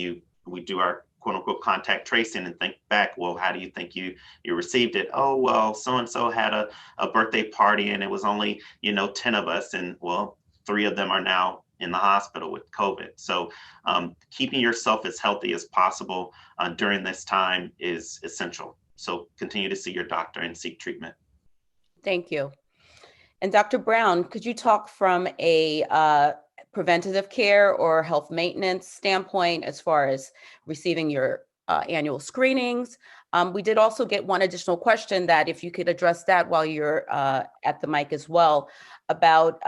we do our quote unquote contact tracing and think back, well, how do you think you received it? Oh, well, so-and-so had a birthday party and it was only, 10 of us. And well, 3 of them are now in the hospital with COVID. So keeping yourself as healthy as possible during this time is essential. So continue to see your doctor and seek treatment. Thank you. And Dr. Brown, could you talk from a preventative care or health maintenance standpoint as far as receiving your annual screenings? We did also get one additional question, that if you could address that while you're at the mic as well, about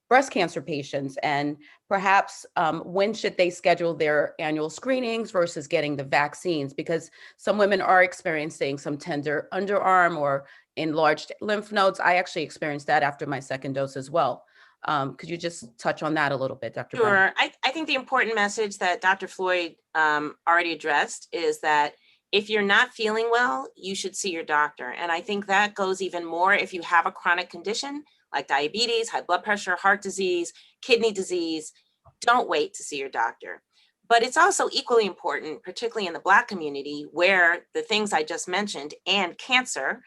breast cancer patients, and perhaps when should they schedule their annual screenings versus getting the vaccines, because some women are experiencing some tender underarm or enlarged lymph nodes. I actually experienced that after my second dose as well. Could you just touch on that a little bit, Dr. Brown? Sure. I think the important message that Dr. Floyd already addressed is that if you're not feeling well, you should see your doctor. And I think that goes even more if you have a chronic condition like diabetes, high blood pressure, heart disease, kidney disease. Don't wait to see your doctor. But it's also equally important, particularly in the Black community, where the things I just mentioned and cancer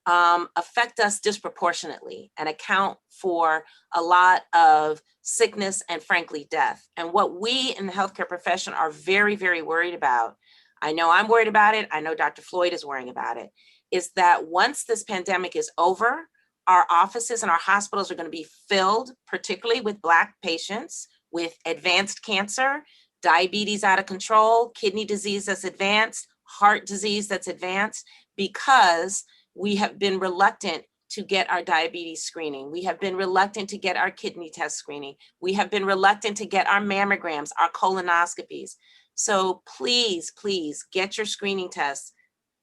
affect us disproportionately and account for a lot of sickness and, frankly, death. And what we in the healthcare profession are very, very worried about, I know I'm worried about it, I know Dr. Floyd is worrying about it, is that once this pandemic is over, our offices and our hospitals are going to be filled, particularly with Black patients with advanced cancer, diabetes out of control, kidney disease that's advanced, heart disease that's advanced, because we have been reluctant to get our diabetes screening. We have been reluctant to get our kidney test screening. We have been reluctant to get our mammograms, our colonoscopies. So please, please get your screening tests.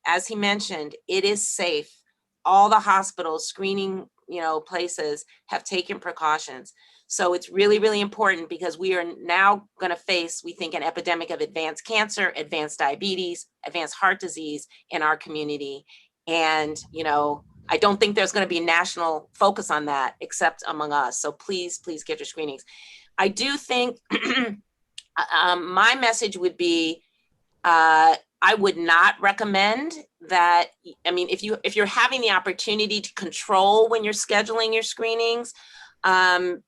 As he mentioned, it is safe. All the hospitals, screening, places have taken precautions. So it's really, really important because we are now going to face, we think, an epidemic of advanced cancer, advanced diabetes, advanced heart disease in our community. And, I don't think there's going to be a national focus on that except among us. So please, please get your screenings. I do think my message would be, I would not recommend that. I mean, if you're having the opportunity to control when you're scheduling your screenings,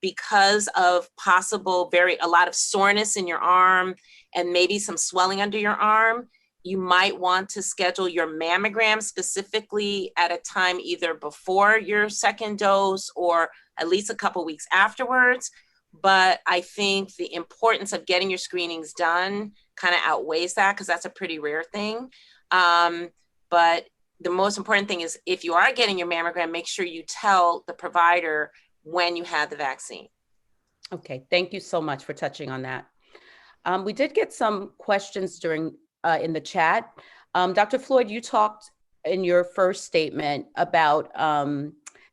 because of possible a lot of soreness in your arm and maybe some swelling under your arm, you might want to schedule your mammogram specifically at a time either before your second dose or at least a couple weeks afterwards. But I think the importance of getting your screenings done kind of outweighs that because that's a pretty rare thing. But the most important thing is if you are getting your mammogram, make sure you tell the provider when you had the vaccine. Okay, thank you so much for touching on that. We did get some questions in the chat. Dr. Floyd, you talked in your first statement about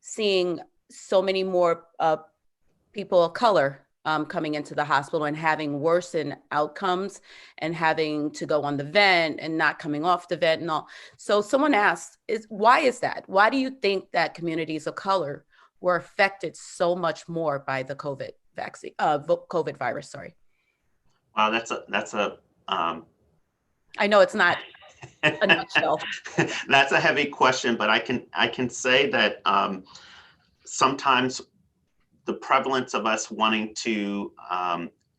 seeing so many more people of color coming into the hospital and having worsened outcomes and having to go on the vent and not coming off the vent and all. So someone asked, why is that? Why do you think that communities of color were affected so much more by the COVID vaccine, COVID virus? Sorry. Wow, that's a. I know it's not a nutshell. That's a heavy question, but I can say that sometimes the prevalence of us wanting to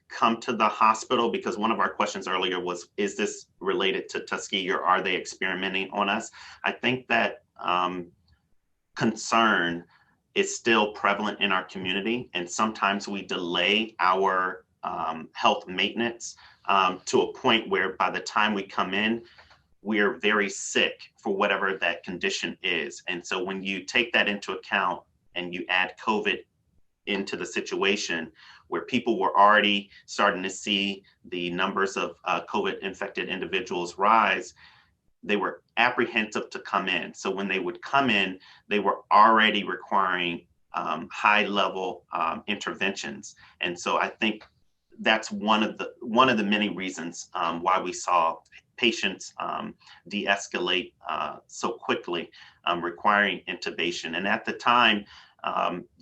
come to the hospital, because one of our questions earlier was, is this related to Tuskegee or are they experimenting on us? I think that concern is still prevalent in our community, and sometimes we delay our health maintenance to a point where by the time we come in, we're very sick for whatever that condition is. And so when you take that into account and you add COVID into the situation where people were already starting to see the numbers of COVID infected individuals rise, they were apprehensive to come in. So when they would come in, they were already requiring high level interventions. And so I think that's one of the many reasons why we saw patients de-escalate so quickly, requiring intubation. And at the time,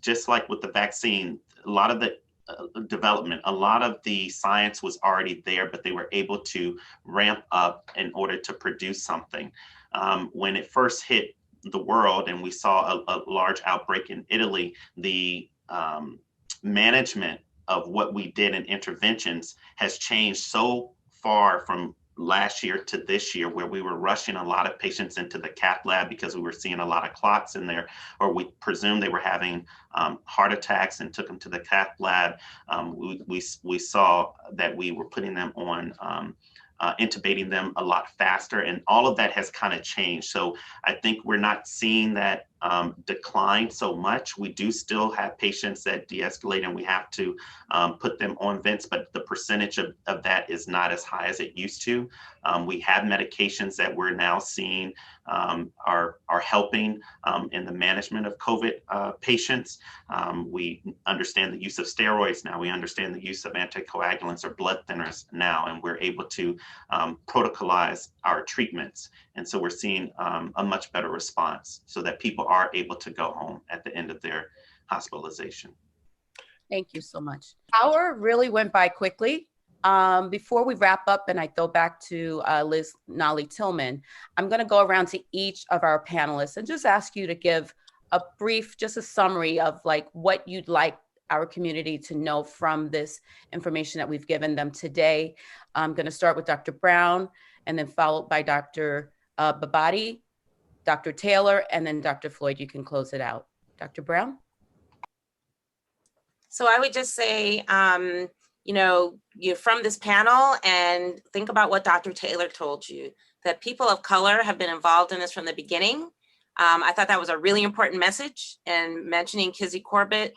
just like with the vaccine, a lot of the development, a lot of the science was already there, but they were able to ramp up in order to produce something. When it first hit the world and we saw a large outbreak in Italy, the management of what we did in interventions has changed so far from last year to this year, where we were rushing a lot of patients into the cath lab because we were seeing a lot of clots in there, or we presumed they were having heart attacks and took them to the cath lab. We saw that we were putting them on intubating them a lot faster, and all of that has kind of changed. So I think we're not seeing that decline so much. We do still have patients that de-escalate and we have to put them on vents, but the percentage of that is not as high as it used to. We have medications that we're now seeing are helping in the management of COVID patients. We understand the use of steroids now. We understand the use of anticoagulants or blood thinners now, and we're able to protocolize our treatments. And so we're seeing a much better response so that people are able to go home at the end of their hospitalization. Thank you so much. Hour really went by quickly. Before we wrap up and I go back to Liz Nolly Tillman, I'm going to go around to each of our panelists and just ask you to give a brief, just a summary of like what you'd like our community to know from this information that we've given them today. I'm going to start with Dr. Brown and then followed by Dr. Babadi, Dr. Taylor, and then Dr. Floyd. You can close it out. Dr. Brown? So I would just say, you're from this panel and think about what Dr. Taylor told you, that people of color have been involved in this from the beginning. I thought that was a really important message, and mentioning Kizzy Corbett.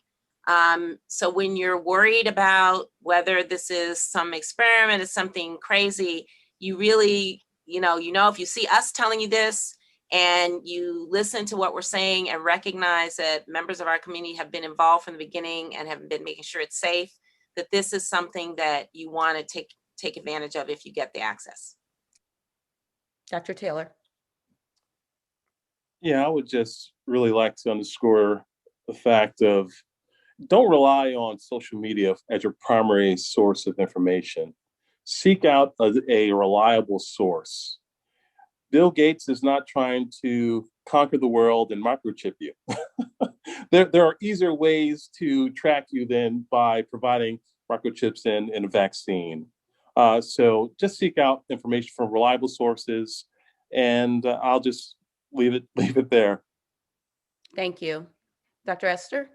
So when you're worried about whether this is some experiment, is something crazy, you really, if you see us telling you this and you listen to what we're saying and recognize that members of our community have been involved from the beginning and have been making sure it's safe, that this is something that you want to take advantage of if you get the access. Dr. Taylor. Yeah, I would just really like to underscore the fact of don't rely on social media as your primary source of information. Seek out a reliable source. Bill Gates is not trying to conquer the world and microchip you. There are easier ways to track you than by providing microchips and a vaccine. So just seek out information from reliable sources, and I'll just leave it there. Thank you. Dr. Esther?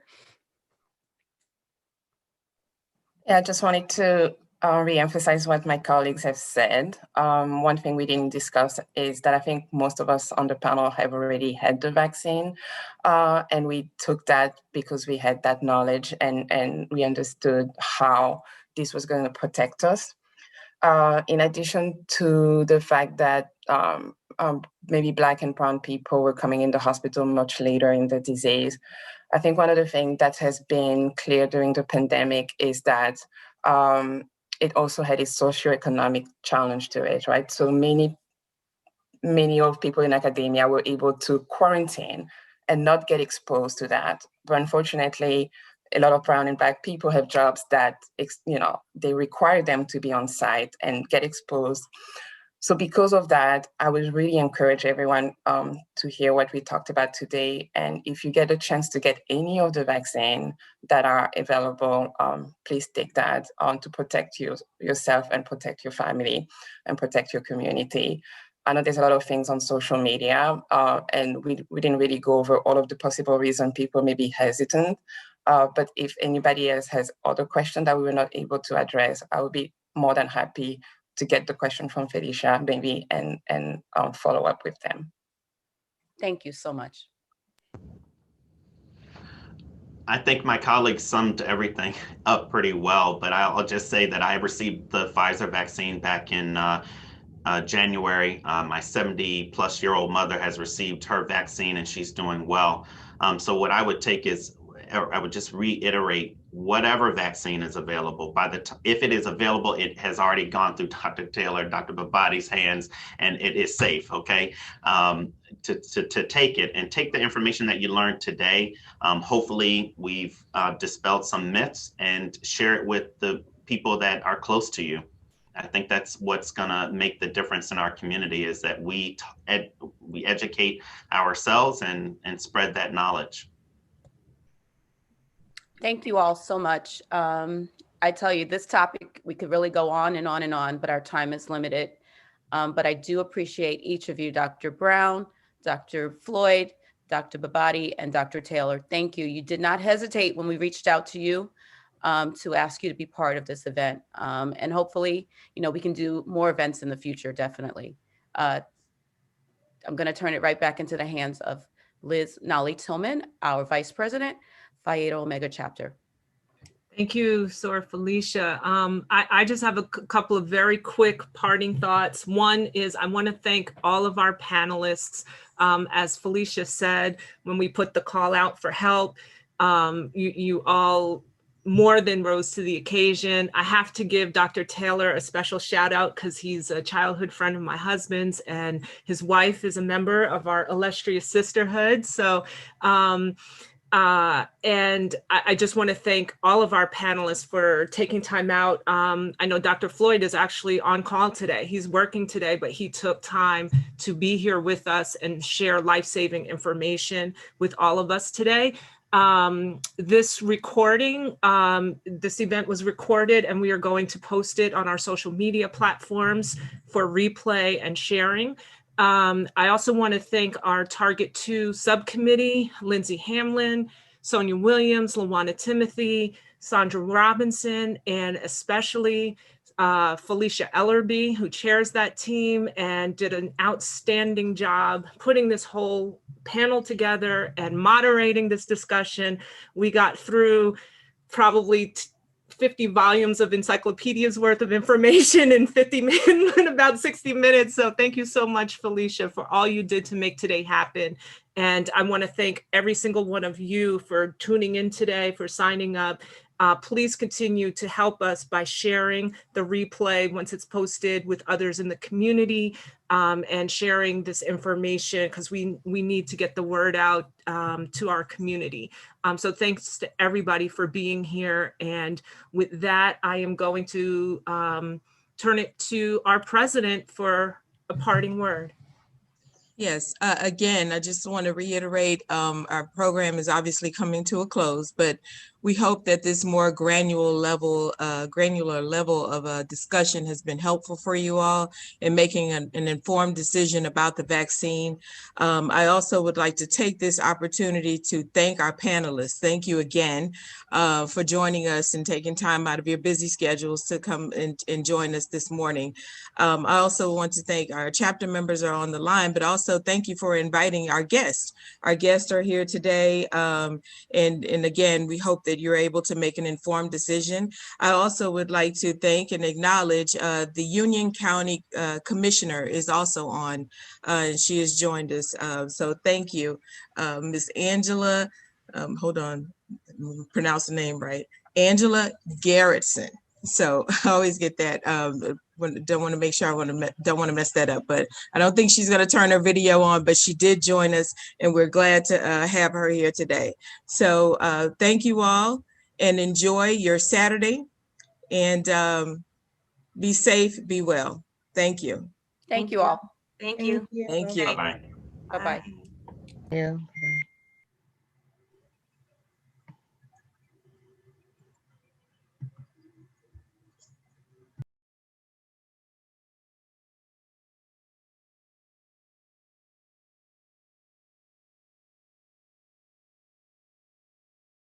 Yeah, I just wanted to re-emphasize what my colleagues have said. One thing we didn't discuss is that I think most of us on the panel have already had the vaccine, and we took that because we had that knowledge and we understood how this was going to protect us. In addition to the fact that maybe Black and brown people were coming in the hospital much later in the disease, I think one of the things that has been clear during the pandemic is that it also had a socioeconomic challenge to it, right? So many of people in academia were able to quarantine and not get exposed to that. But unfortunately, a lot of brown and Black people have jobs that, they require them to be on site and get exposed. So because of that, I would really encourage everyone to hear what we talked about today. And if you get a chance to get any of the vaccine that are available, please take that to protect yourself and protect your family and protect your community. I know there's a lot of things on social media, and we didn't really go over all of the possible reasons people may be hesitant. But if anybody else has other questions that we were not able to address, I would be more than happy to get the question from Felicia maybe and follow up with them. Thank you so much. I think my colleagues summed everything up pretty well, but I'll just say that I received the Pfizer vaccine back in January. My 70-plus-year-old mother has received her vaccine and she's doing well. So what I would take is, I would just reiterate, whatever vaccine is available, if it is available, it has already gone through Dr. Taylor, Dr. Babadi's hands, and it is safe, okay? To take it and take the information that you learned today. Hopefully we've dispelled some myths and share it with the people that are close to you. I think that's what's gonna make the difference in our community, is that we educate ourselves and spread that knowledge. Thank you all so much. I tell you, this topic, we could really go on and on and on, but our time is limited. But I do appreciate each of you, Dr. Brown, Dr. Floyd, Dr. Babadi, and Dr. Taylor. Thank you. You did not hesitate when we reached out to you to ask you to be part of this event. And hopefully, we can do more events in the future, definitely. I'm gonna turn it right back into the hands of Liz Nolly-Tillman, our Vice President, Phi Eta Omega Chapter. Thank you, Sor Felicia. I just have a couple of very quick parting thoughts. One is I want to thank all of our panelists. As Felicia said, when we put the call out for help, you all more than rose to the occasion. I have to give Dr. Taylor a special shout out because he's a childhood friend of my husband's, and his wife is a member of our illustrious sisterhood. So, and I just want to thank all of our panelists for taking time out. I know Dr. Floyd is actually on call today. He's working today, but he took time to be here with us and share life-saving information with all of us today. This recording, this event was recorded, and we are going to post it on our social media platforms for replay and sharing. I also want to thank our Target 2 subcommittee, Lindsay Hamlin, Sonia Williams, Lawana Timothy, Sandra Robinson, and especially Felicia Ellerby, who chairs that team and did an outstanding job putting this whole panel together and moderating this discussion. We got through probably 50 volumes of encyclopedias worth of information in in about 60 minutes. So thank you so much, Felicia, for all you did to make today happen. And I want to thank every single one of you for tuning in today, for signing up. Please continue to help us by sharing the replay once it's posted with others in the community, and sharing this information, because we need to get the word out to our community. So thanks to everybody for being here. And with that, I am going to turn it to our president for a parting word. Yes, again, I just want to reiterate, our program is obviously coming to a close, but we hope that this more granular level of discussion has been helpful for you all in making an informed decision about the vaccine. I also would like to take this opportunity to thank our panelists. Thank you again for joining us and taking time out of your busy schedules to come and join us this morning. I also want to thank our chapter members are on the line, but also thank you for inviting our guests. Our guests are here today, and again, we hope that you're able to make an informed decision. I also would like to thank and acknowledge the Union County Commissioner is also on, and she has joined us. So thank you, Ms. Angela, hold on, pronounce the name right, Angela Garrettson. So I always get that. Don't want to make sure don't want to mess that up, but I don't think she's going to turn her video on, but she did join us and we're glad to have her here today. So thank you all and enjoy your Saturday, and be safe, be well. Thank you. Thank you all. Thank you. Thank you. Bye-bye. Bye-bye. Bye. Yeah.